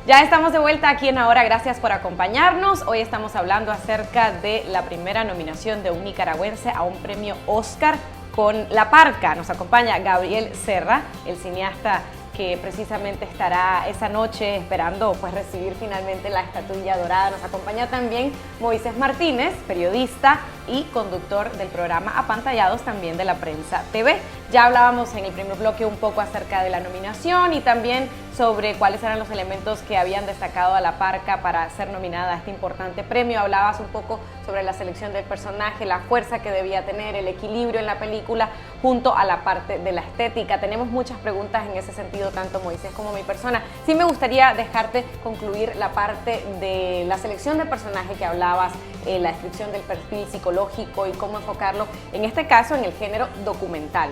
Ya estamos de vuelta aquí en Ahora, gracias por acompañarnos. Hoy estamos hablando acerca de la primera nominación de un nicaragüense a un premio Oscar con La Parca. Nos acompaña Gabriel Serra, el cineasta que precisamente estará esa noche esperando pues recibir finalmente la estatuilla dorada. Nos acompaña también Moisés Martínez, periodista y conductor del programa Apantallados, también de La Prensa TV. Ya hablábamos en el primer bloque un poco acerca de la nominación y también sobre cuáles eran los elementos que habían destacado a La Parca para ser nominada a este importante premio. Hablabas un poco sobre la selección del personaje, la fuerza que debía tener, el equilibrio en la película, junto a la parte de la estética. Tenemos muchas preguntas en ese sentido, tanto Moisés como mi persona. Sí me gustaría dejarte concluir la parte de la selección del personaje que hablabas, la descripción del perfil psicológico y cómo enfocarlo, en este caso, en el género documental.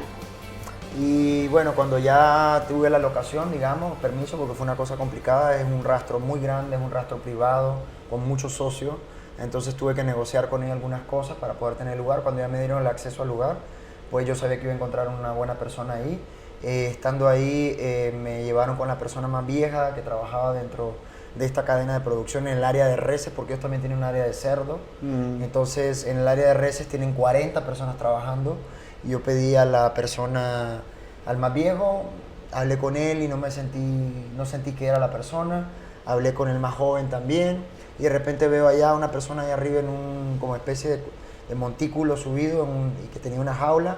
Y bueno, cuando ya tuve la locación, digamos, permiso, porque fue una cosa complicada, es un rastro muy grande, es un rastro privado, con muchos socios, entonces tuve que negociar con ellos algunas cosas para poder tener lugar. Cuando ya me dieron el acceso al lugar, pues yo sabía que iba a encontrar una buena persona ahí. Estando ahí, me llevaron con la persona más vieja que trabajaba dentro de esta cadena de producción en el área de reses, porque ellos también tienen un área de cerdo. Entonces, en el área de reses tienen 40 personas trabajando. Yo pedí a la persona, al más viejo, hablé con él y no sentí que era la persona. Hablé con el más joven también y de repente veo allá una persona allá arriba en un como especie de montículo subido y que tenía una jaula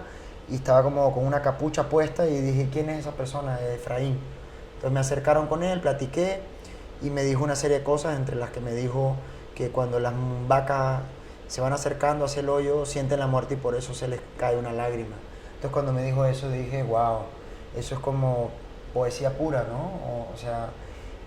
y estaba como con una capucha puesta y dije, ¿quién es esa persona? Efraín. Entonces me acercaron con él, platiqué y me dijo una serie de cosas, entre las que me dijo que cuando las vacas se van acercando hacia el hoyo, sienten la muerte y por eso se les cae una lágrima. Entonces cuando me dijo eso dije, wow, eso es como poesía pura, ¿no? O sea,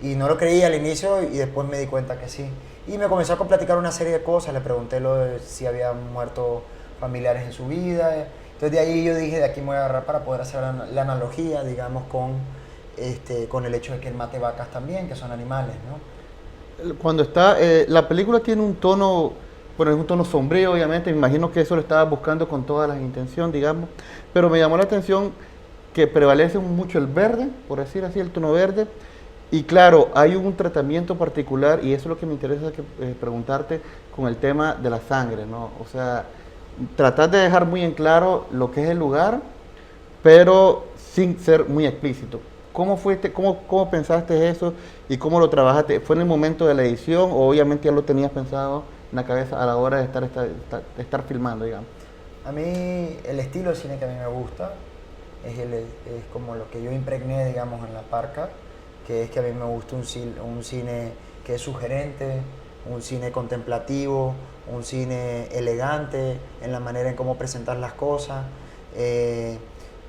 y no lo creí al inicio y después me di cuenta que sí. Y me comenzó a platicar una serie de cosas, le pregunté lo de si había muerto familiares en su vida. Entonces de ahí yo dije, de aquí me voy a agarrar para poder hacer la analogía, digamos, con el hecho de que él mate vacas también, que son animales, ¿no? Cuando está, la película tiene un tono, bueno, es un tono sombrío, obviamente, me imagino que eso lo estaba buscando con todas las intenciones, digamos, pero me llamó la atención que prevalece mucho el verde, por decir así, el tono verde, y claro, hay un tratamiento particular, y eso es lo que me interesa preguntarte con el tema de la sangre, ¿no? O sea, tratar de dejar muy en claro lo que es el lugar, pero sin ser muy explícito. ¿Cómo pensaste eso y cómo lo trabajaste? ¿Fue en el momento de la edición o obviamente ya lo tenías pensado en la cabeza a la hora de estar filmando, digamos? A mí el estilo de cine que a mí me gusta es como lo que yo impregné, digamos, en La Parca, que es que a mí me gusta un cine que es sugerente, un cine contemplativo, un cine elegante en la manera en cómo presentar las cosas, que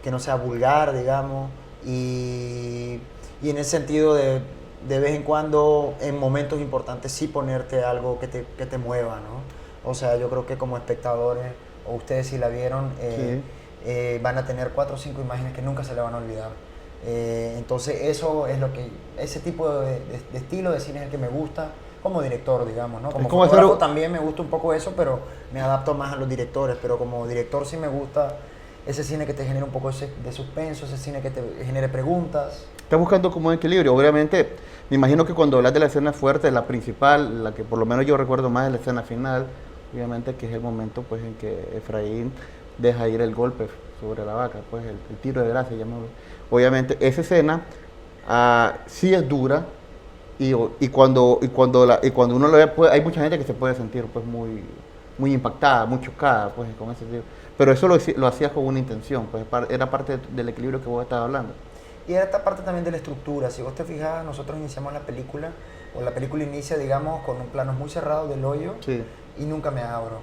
no sea vulgar, digamos, y en ese sentido de vez en cuando, en momentos importantes, sí ponerte algo que te mueva, ¿no? O sea, yo creo que como espectadores, o ustedes si la vieron, van a tener 4 o 5 imágenes que nunca se le van a olvidar. Entonces eso es ese tipo de estilo de cine es el que me gusta como director, digamos, ¿no? Como fotógrafo también me gusta un poco eso, pero me adapto más a los directores, pero como director sí me gusta ese cine que te genere un poco de suspenso, ese cine que te genere preguntas. Estás buscando como un equilibrio, obviamente, me imagino que cuando hablas de la escena fuerte, la principal, la que por lo menos yo recuerdo más es la escena final, obviamente que es el momento pues en que Efraín deja ir el golpe sobre la vaca, pues el tiro de gracia, llamémoslo. Obviamente esa escena sí es dura y cuando uno lo ve, pues, hay mucha gente que se puede sentir pues muy impactada, muy chocada pues con ese tipo. Pero eso lo hacías con una intención, pues era parte del equilibrio que vos estabas hablando. Y era esta parte también de la estructura. Si vos te fijas, nosotros iniciamos la película inicia, digamos, con un plano muy cerrado del hoyo, sí, y nunca me abro.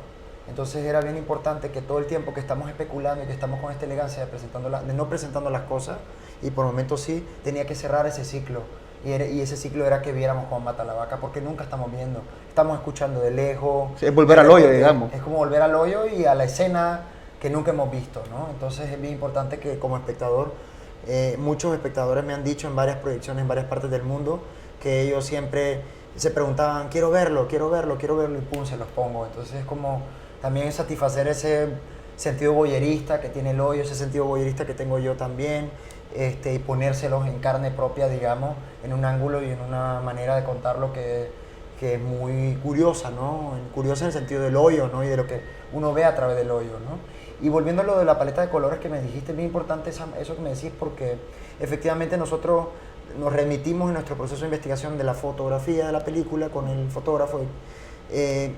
Entonces era bien importante que todo el tiempo que estamos especulando y que estamos con esta elegancia de no presentando las cosas, y por momentos sí, tenía que cerrar ese ciclo. Y ese ciclo era que viéramos cómo mata la vaca, porque nunca estamos viendo, estamos escuchando de lejos. Sí, es volver al hoyo, digamos. Es como volver al hoyo y a la escena que nunca hemos visto, ¿no? Entonces es bien importante que como espectador, muchos espectadores me han dicho en varias proyecciones en varias partes del mundo que ellos siempre se preguntaban, quiero verlo, y pum, se los pongo. Entonces es como también satisfacer ese sentido voyerista que tiene el hoyo, ese sentido voyerista que tengo yo también, y ponérselos en carne propia, digamos, en un ángulo y en una manera de contarlo que es muy curiosa, ¿no? Curiosa en el sentido del hoyo, ¿no? Y de lo que uno ve a través del hoyo, ¿no? Y volviendo a lo de la paleta de colores que me dijiste, es muy importante eso que me decís, porque efectivamente nosotros nos remitimos en nuestro proceso de investigación de la fotografía de la película con el fotógrafo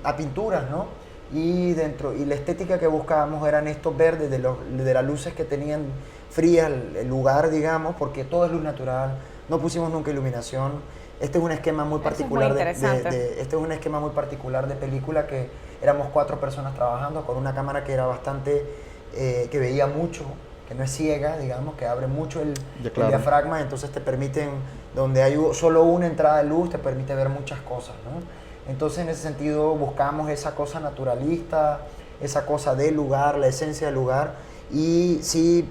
a pinturas, ¿no? Y la estética que buscábamos eran estos verdes de las luces que tenían fría el lugar, digamos, porque todo es luz natural, no pusimos nunca iluminación. Este es un esquema muy particular este es un esquema muy particular de película, que éramos 4 personas trabajando con una cámara que era bastante que veía mucho, que no es ciega, digamos, que abre mucho el diafragma, entonces te permiten, donde hay solo una entrada de luz, te permite ver muchas cosas, ¿no? Entonces, en ese sentido, buscamos esa cosa naturalista, esa cosa del lugar, la esencia del lugar, y sí,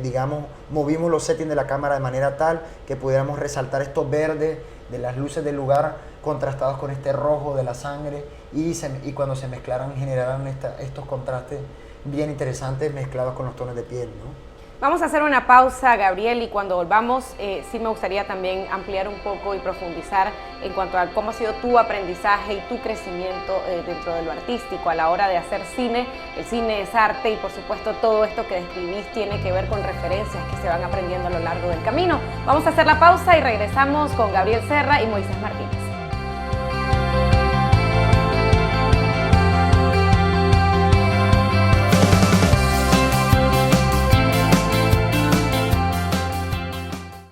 digamos, movimos los settings de la cámara de manera tal que pudiéramos resaltar estos verdes de las luces del lugar contrastados con este rojo de la sangre, y cuando se mezclaran generaran estos contrastes bien interesantes mezclados con los tonos de piel, ¿no? Vamos a hacer una pausa, Gabriel, y cuando volvamos sí me gustaría también ampliar un poco y profundizar en cuanto a cómo ha sido tu aprendizaje y tu crecimiento dentro de lo artístico a la hora de hacer cine. El cine es arte y por supuesto todo esto que describís tiene que ver con referencias que se van aprendiendo a lo largo del camino. Vamos a hacer la pausa y regresamos con Gabriel Serra y Moisés Martínez.